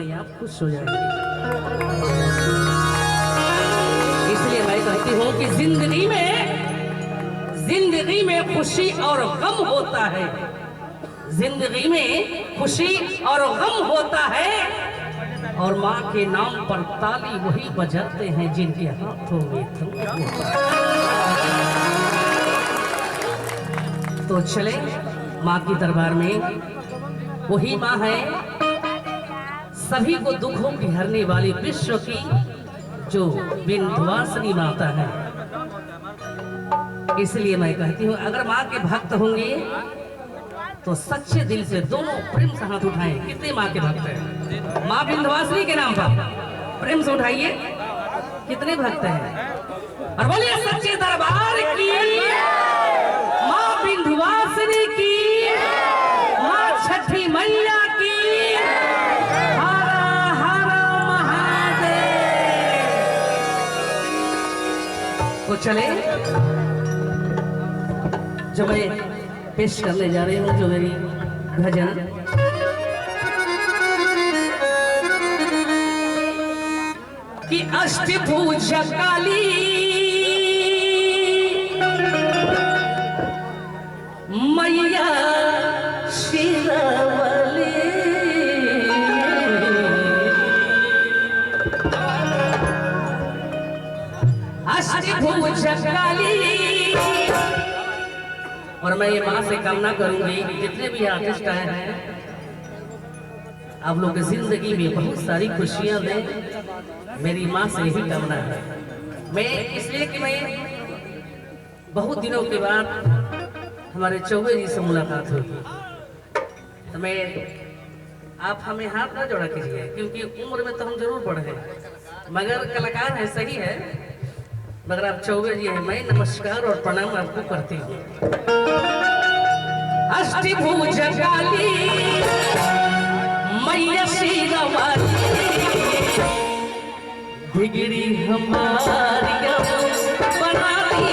अपने आप खुश हो जाएगी। इसलिए मैं कहती हूँ कि जिंदगी में खुशी और गम होता है, जिंदगी में खुशी और गम होता है, और माँ के नाम पर ताली वही बजाते हैं जिनके हाथों में तंबू होता है। तो चले माँ के दरबार में। वही माँ है सभी को दुखों की हरने वाली, विश्व की जो विंध्यवासिनी माता है। इसलिए मैं कहती हूँ अगर माँ के भक्त होंगे तो सच्चे दिल से दोनों प्रेम से हाथ उठाएं। कितने माँ के भक्त हैं? माँ विंध्यवासिनी के नाम पर प्रेम से उठाइए। कितने भक्त हैं? और बोलिए सच्चे दरबार की, माँ विंध्यवासिनी की, माँ छठी मैया की, हर हर महादेव। तो चले जो मैं पेश करने जा रही हूँ, जो मेरी भजन कि अष्टभुज काली मैया शिरवली, अष्टभुज काली। और मैं ये माँ से कामना करूंगी कि जितने भी आर्टिस्ट आए हैं आप लोग की जिंदगी में बहुत सारी खुशियां दें, मेरी माँ से यही कामना है। मैं इसलिए कि मैं बहुत दिनों के बाद हमारे चौबे जी से मुलाकात हुई, तो मैं आप हमें हाथ ना जोड़ा कीजिए क्योंकि उम्र में तो हम जरूर बढ़े हैं, मगर कलाकार है, सही है, मगर आप चौबे जी हैं। मैं नमस्कार और प्रणाम आपको करती हूँ। अष्टभुज काली मैया शिरवली, बिगड़ी हमारी बनाई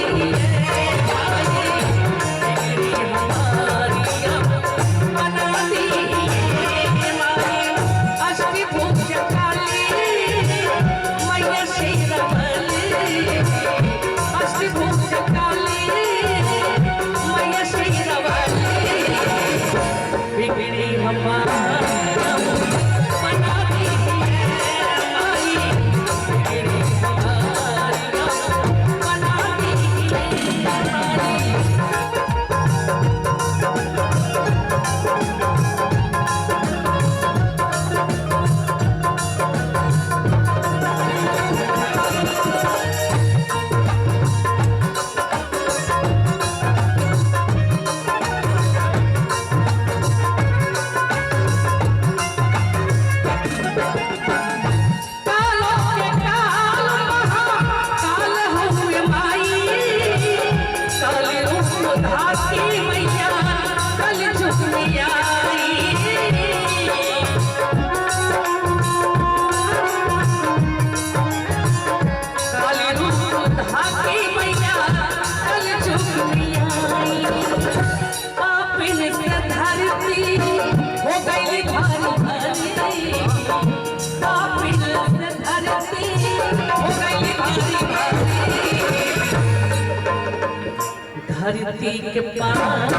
धरती के पार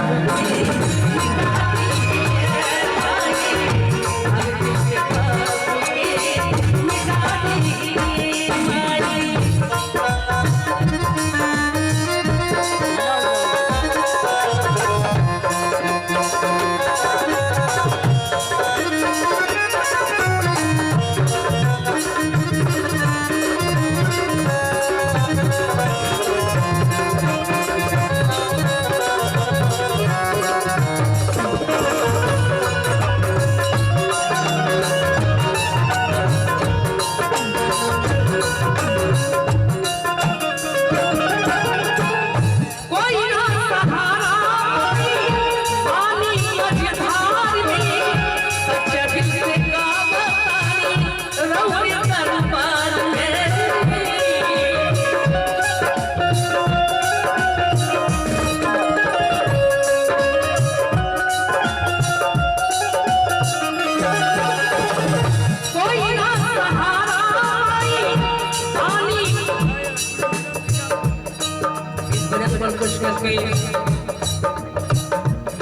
के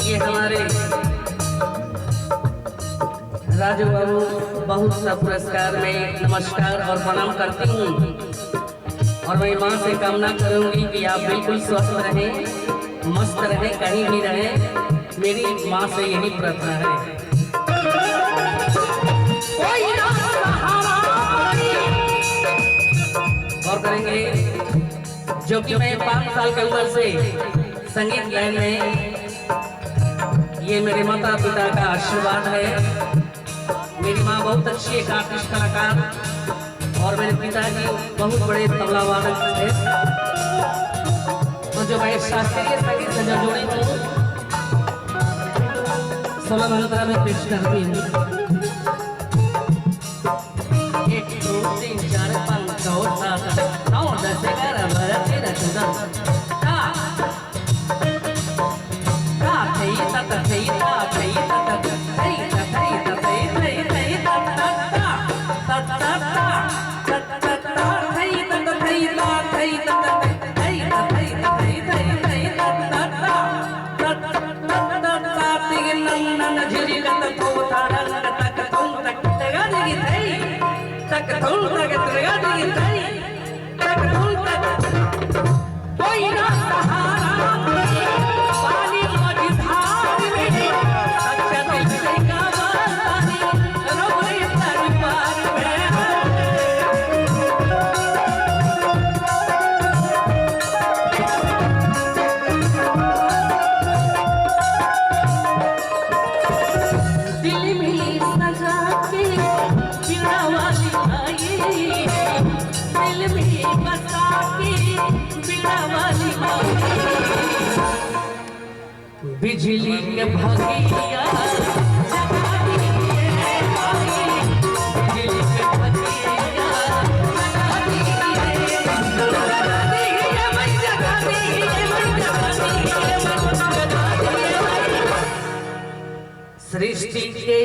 ये हमारे राजू बाबू बहुत सा पुरस्कार में नमस्कार और प्रणाम करती हूँ। और मैं माँ से कामना करूंगी कि आप बिल्कुल स्वस्थ रहें, मस्त रहें, कहीं भी रहें। मेरी माँ से यही प्रार्थना है। और करेंगे जो कि मैं 5 साल की उम्र से संगीत लाइन में, ये मेरे माता पिता का आशीर्वाद है। मेरी माँ बहुत अच्छी एक आर्टिस्ट कलाकार और मेरे पिताजी बहुत बड़े तबला वादक थे। तो जो मैं शास्त्रीय संगीत से जब जुड़ी हूँ 16 मंत्रा में पेश करती हूँ। 1 2 3 4 5 6 7 9 10 11 12 13 14 बिजली के भगिया सृष्टि के